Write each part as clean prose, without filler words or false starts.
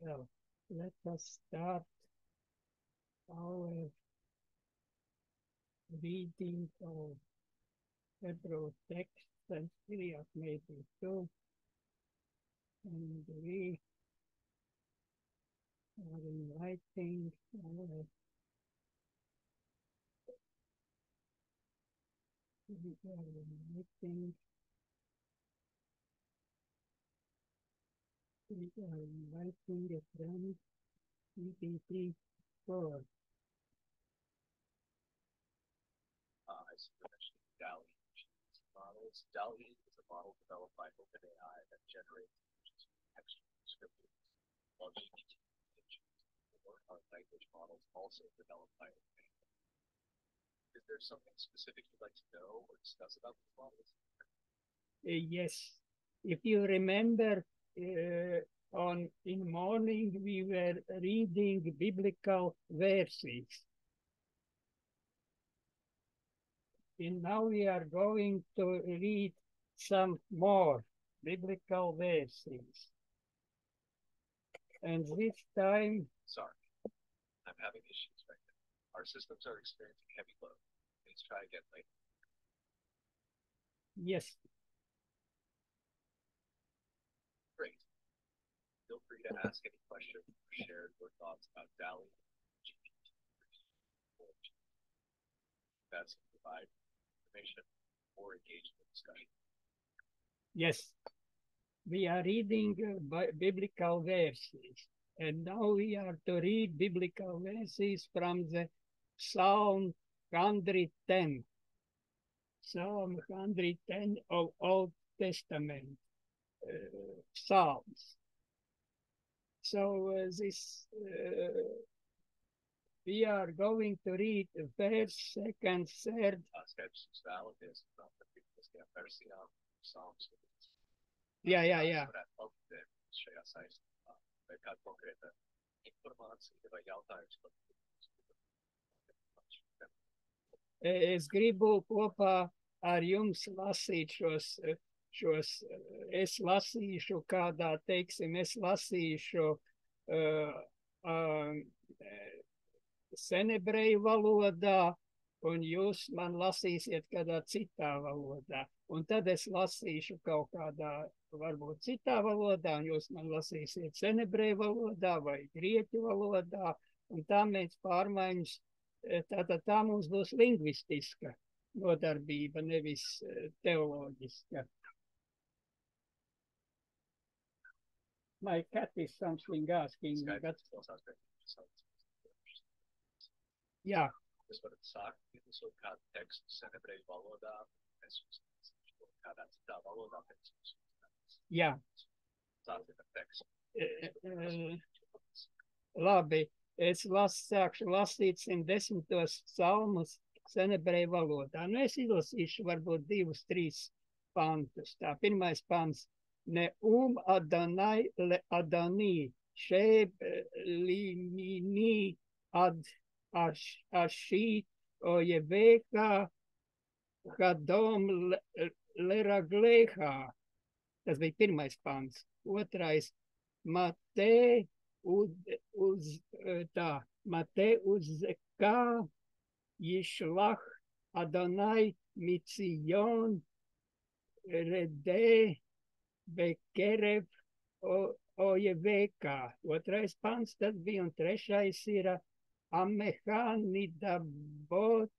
Well, let us start our reading of Hebrew text and Syriac maybe too. And we are inviting our we are inviting a friend EPP4. I see you mentioned DALL-E models. DALL-E is a model developed by OpenAI that generates text descriptors, while GPT-4 are language models also developed by OpenAI. Is there something specific you'd like to know or discuss about these models? Yes, if you remember, in the morning we were reading biblical verses. And now we are going to read some more biblical verses. And this time, Sorry, I'm having issues right now. Our systems are experiencing heavy load. Please try again later. yes, Great. Feel free to ask any questions or share your thoughts about DALL-E, GPT-4. That's to provide information or engage in the discussion. yes, we are reading biblical verses. And now we are to read biblical verses from the Psalm 110. Psalm 110 of Old Testament Psalms. So we are going to read first, second, third. Yeah. Es gribu kopā ar jums lasīt es lasīšu kādā, teiksim, es lasīšu senebreju valodā, un jūs man lasīsiet kādā citā valodā. Un tad es lasīšu kaut kādā, varbūt citā valodā, un jūs man lasīsiet senebreju valodā vai grieķu valodā, un tā mēs pārmaiņas. Tātad tā mums būs lingvistiska nodarbība, nevis teoloģiska. My cat is something asking. Jā. Jā. Labi. Es sākšu lasīt 110. psalmus senebreju valodā. Nu, es izlasīšu varbūt 2-3 pantus. Tā, pirmais pants. Neum Adonai le Adonī, šeb limini ad ashit ojeveka hadom leragleha. Tas bija pirmais pants. Otrais. Mate uzeka Yishlach Adonai mitzion rede bekerev ojeveka. Otrais pants tas bija, un trešais ir ameha nidabot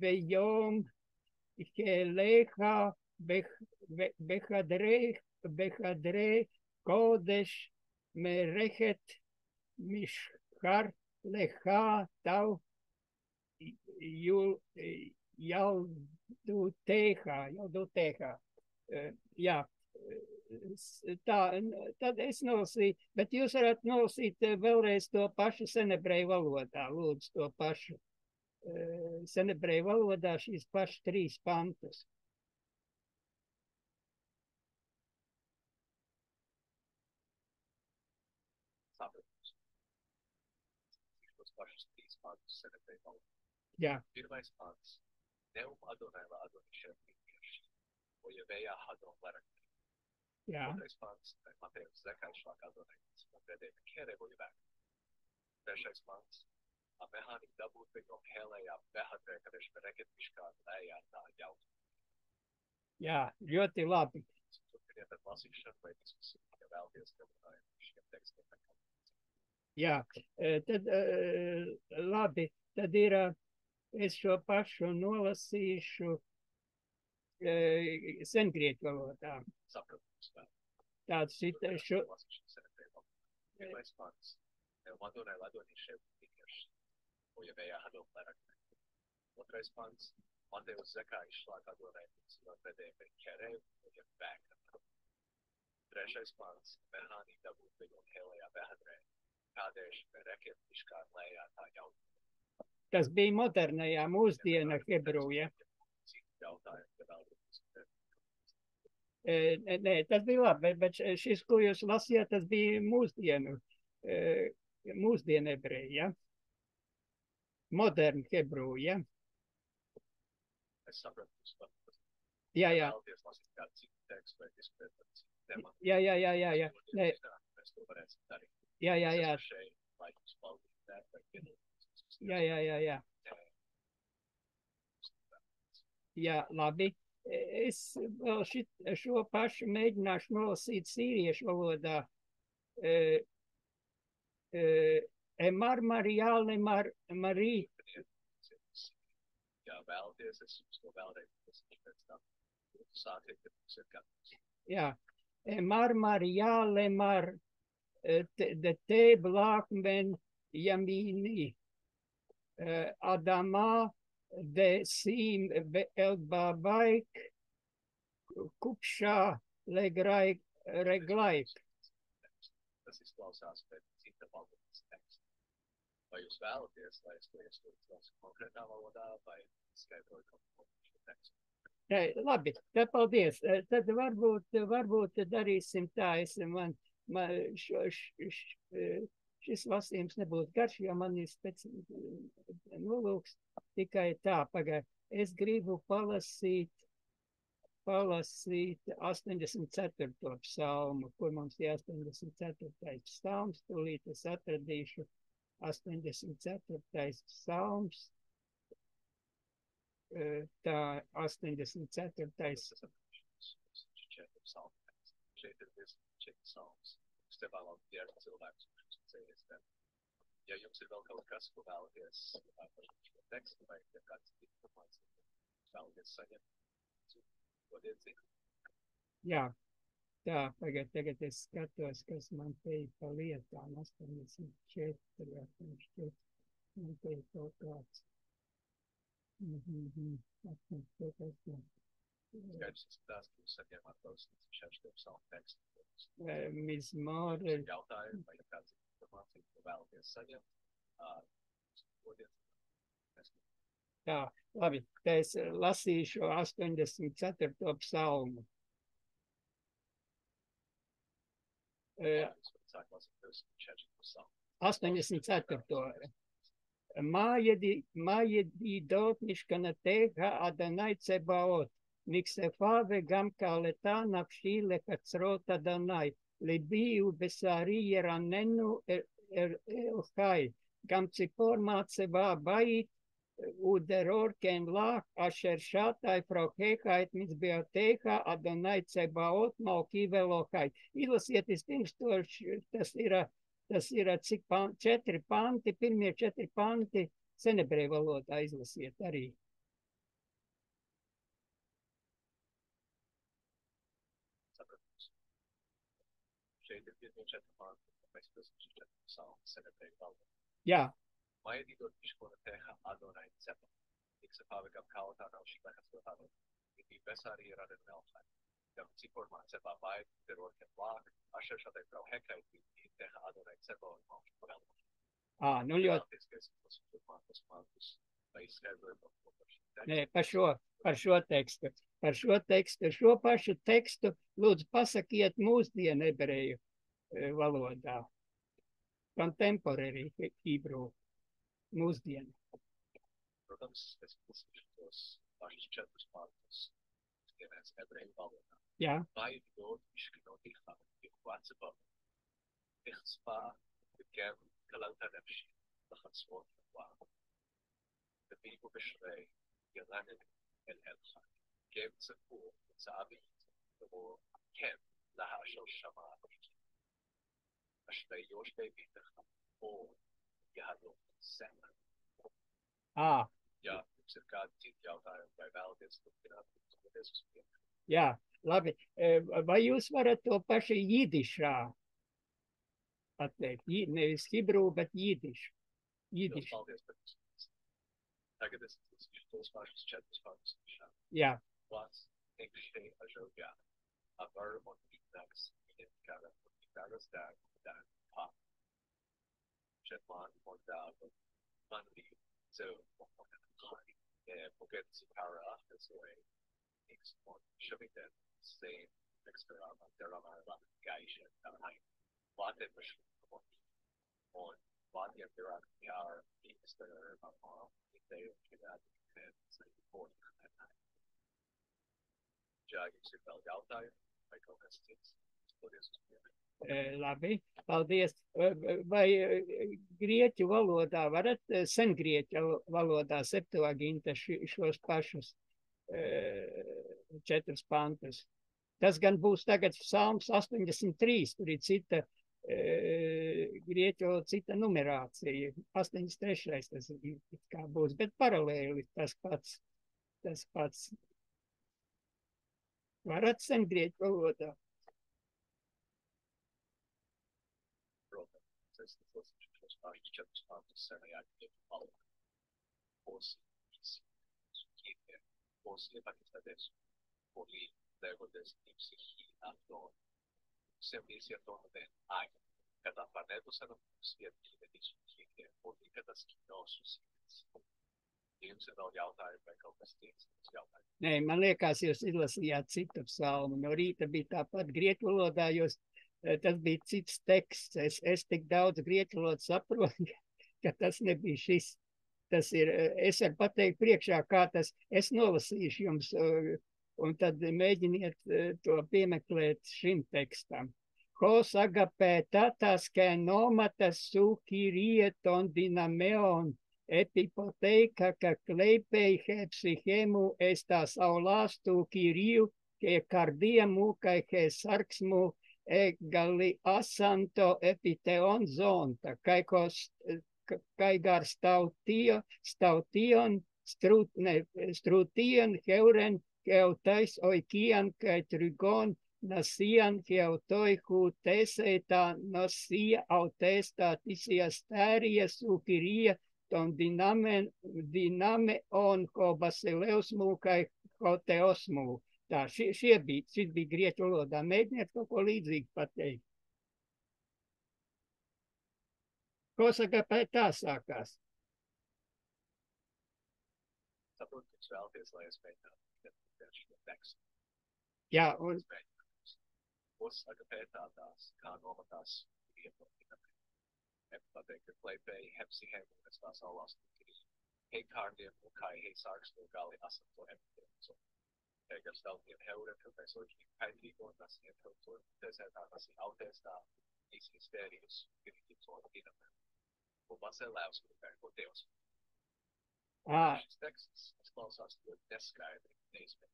vejom heleha behadre kodesh merechet mishkar lecha tav jalduteha. Jā, tā, tad es nolasīju, bet jūs varat nolasīt vēlreiz to pašu senebreju valodā, lūdzu to pašu senebreju valodā šīs pašas 3 pantus. Jā. Pirmais pants. Neum Adonai la Adonai šev ojevea hadom leragleha. Jā. Otrais pants, Matejas Zekais šlāk Adonais, un pēdējiem Kerevu Jevek. Trešais pants, Mehāni dabūt viņu Helējā Behadrē, kad viņš bereket viškā lējā tā jaut. Jā, ļoti labi. Turpiniet ar lasīšanu vai diskusiju, ja vēlties, ka šiem tekstiem nekā. Jā, tad labi, tad ir, es šo pašu nolasīšu sengrieķu valodā. Saprotams, kā. Tāds ir šo. Lasīšanu senatēju valodā. Pirmais pants, Madonai Ladonī šeit tikieš, uja vējā Hadol Lerakne. Otrais pants, Mateus Zekais šlāk Adonai, un pēdējiem Kerevu Jevek. Trešais pants, Mehāni dabūt viņu Helējā Behadrē, kādēļ bereket viškā lējā tā jaut. Tas bija modernajā mūsdiena Hebruja. Citu jautājumu, ja vēlties. Nē, tas bija labi, bet šis, ko jūs lasījāt, tas bija mūsdienu ebreju, ja? Modern Hebruja, ja? Es sapratu, ka Jā, jā. vēlties lasīt kādu citu tekstu vai diskutēt par citu tematu. Jā. Nē, Mēs to varēsim darīt. jā. Es esmu šeit, lai jums palīdzētu vai piedalīties. Jā. Jā, labi. Es vēl šo pašu mēģināšu nolasīt sīriešu valodā. Emar Marijāle Marī. Ja vēlties, es jums to vēlreiz lasīšu pēc tam. Sāciet, ka mums ir gatavs. Jā. Emar Marijāle Mar de te blākmen jamīnī. Adamā de sīm elbabaik kupšā reglaik. Tas izklausās pēc cita valodas teksta. Vai jūs vēlaties, lai es to ieskūtu konkrētā valodā, vai skaidroju kaut ko šo tekstu? Nē, labi, tad paldies. Tad varbūt darīsim tā. Šis lasījums nebūs garš, jo man ir nolūks tikai tā. Pagaid. Es gribu palasīt 84. psalmu, kur mums ir 84. psalms. Tūlīt es atradīšu 84. psalms. Tā 84. Šeit ir 4 psalms. Es te vēlos dievu cilvēkus, kurš cēlies tev. Ja jums ir vēl kaut kas, ko vēlaties par šo tekstu, vai ja kāds informācija, vēlaties saņemt, dodiet zinu. Jā, tā, tagad es skatos, kas man te ir pa lietām. 84. Man te ir kaut kāds. Skaidrs, es tās, ka jūs saņēmāt tos 4 psalmu tekstu. Mizmor. Jautājumu, vai ja kāds informācija, ko vēlaties saņemt, dodiet. Tā, labi, tā es lasīšu 84. psalmu. Jūs varat sākt lasīt 4 psalmu. 84. Маєді дотнішка на тега Адонай Цебаот, Міксефаве гамка лета навші лекацрота Данай, Либі у бесарі єранену елхай, гам ципор мацева баїт, у дерор кен лах, ашер шатай прохехайт мицбіотеха Адонай Цебаot малki velохай. Izlasiet vispirms to, tas ir cik 4 panti, pirmie 4 panti senebreju valodā izlasiet arī. Saprotams. Šeit ir pirmie 4 panti, mēs lasīsim 4 psalmu senebreju valodā. Jā. Majedidot miškona teha Adonai Cepa. Iksefave gam kaotā nav šī lekas to tādu. Idī besārī ir aden melfai. Gam cipormā Cepa baid, terorken lāk, ašer šatai prau hekai, idī teha Adonai Cepa un malši pavelma. Nu ļoti. Nē, par šo tekstu. Par šo tekstu. Šo pašu tekstu lūdzu pasakiet mūsdienu ebreju valodā. Contemporary Hebrew. Mūsdienu. Protams, es lasīšu tos pašus 4 pantus, vienēs ebreju valodā. Jā, vai ļoti izknoti ir vecībā. إخصاء كان كلام تنفسي لخصوص الواقع تبيه بشري يغني الألخان كيف تكون سابي هو كيف لها شو شمال أشتري يوش بيبي تخم هو يهدو سنة ja cirkādi citi jautājumi vai vēlaties turpināt diskutēt. jā, labi. Vai jūs varat to pašu jidišā pateikt? Nevis hibru, bet jidišu. Jūs paldies par diskusiju. Tagad es izlasīšu tos pašus 4 faktus. Jā. What's English a jogar? A verb on Pitagoras identificada por Pitagoras da pop. Chetman mondado manli so porque se para this way makes one shoving that same extra there are a gaisha behind what it was on what the there are things that are about they do that and it's like for jag se fel jautājumu vai kaut kas cits paldies Labi, paldies. Vai grieķu valodā varat sengrieķu valodā Septuaginta šos pašus 4 pantus? Tas gan būs tagad Psalms 83, tur ir cita grieķu cita numerācija. 83. tas kā būs, bet paralēli tas pats. Varat sengrieķu valodā? После Бангладеш, поли легодес и психи авто, sempre siendo de ay, cada planeto se nos siente de discutir, porque cada skino suscitas. Jums ir vēl jautājumi vai kaut kas cits jautājumi? Nē, man liekas, jūs izlasījāt citu psalmu. No rīta bija tāpat grieķu valodā, tas bija cits teksts. Es tik daudz grieķu valodu saprotu, ka tas nebija šis. Tas ir, es varu pateikt priekšā, kā tas, es nolasīšu jums, un tad mēģiniet to piemeklēt šim tekstam. Hos agapē tatas kē nomatas su kirieton dinameon epipoteika ka kleipei hepsihemu estas aulastu kiriju ke kardiemu kai he sarksmu egali asanto epiteon zonta kai kos kai gar staution strutien heuren keutais oikian kai trigon nasian heutoi hu teseta nasia autesta tisia staria sukiria ton diname on ko basileusmu kai hoteosmu. Tā, šis bija grieķu valodā. Mēģiniet kaut ko līdzīgu pateikt. Ko saka pēc tā sākās? Saprotu, ka jūs vēlaties, lai es mēģinātu šo tekstu. Jā, un... Ko saka pētātās, kā nomatās iepatinami. Pateikt, ka kleipēji hepsihemu, es tās aulās tukirī. Hei kārdiem, un kā hei sārkstu gali asanto epitēmu. Gar stautiem heuren, ka mēs oķi kaidrīgo, tas ir to desētā, tas ir autēstā, īsi stērijus, kirīgi to dinamē. Un baselēvs, ko Dievs. Šis teksts, es klausās ļoti neskaidri, neizmēr.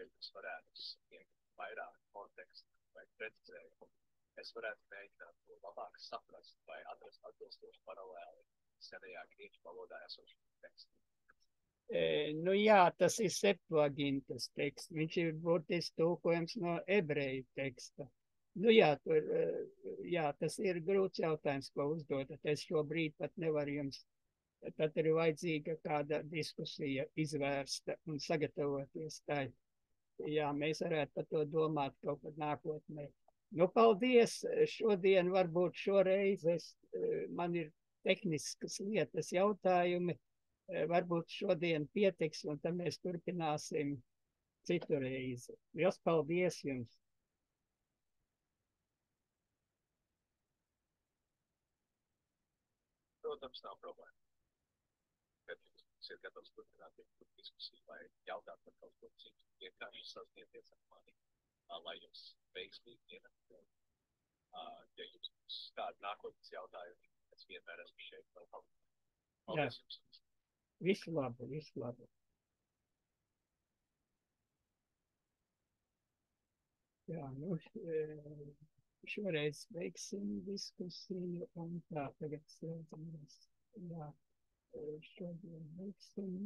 Es varētu sniegt vairāk kontekstu vai precizējumu. Es varētu mēģināt to labāk saprast vai atrast atbilstoši paralēli senajā grieķu valodā esošu tekstu. Nu jā, tas ir Septuagintas teksts. Viņš ir burtiski tulkojams no ebreju teksta. Nu jā, tas ir grūts jautājums, ko uzdodat. Es šobrīd pat nevaru jums. Tad ir vajadzīga kāda diskusija izvērsta un sagatavoties tai. Jā, mēs varētu par to domāt kaut kad nākotnē. Nu, paldies. Šodien, varbūt šoreiz man ir tehniskas lietas jautājumi. Varbūt šodien pietiks, un tad mēs turpināsim citu reizi. Liels paldies jums! Protams, nav problēma. ir gatavs turpināt diskusiju vai jautāt par kaut ko citu. Vienkārši sasniegties ar mani, lai jums veiksmīgi diena. Ja jums būs kādi nākotnes jautājumi, es vienmēr esmu šeit vēl palīdzi. Paldies jums. Visu labu, visu labu. Jā, nu, šoreiz veiksim diskusiju un tā, tagad slēdzamies. Jā, šodien veiksim.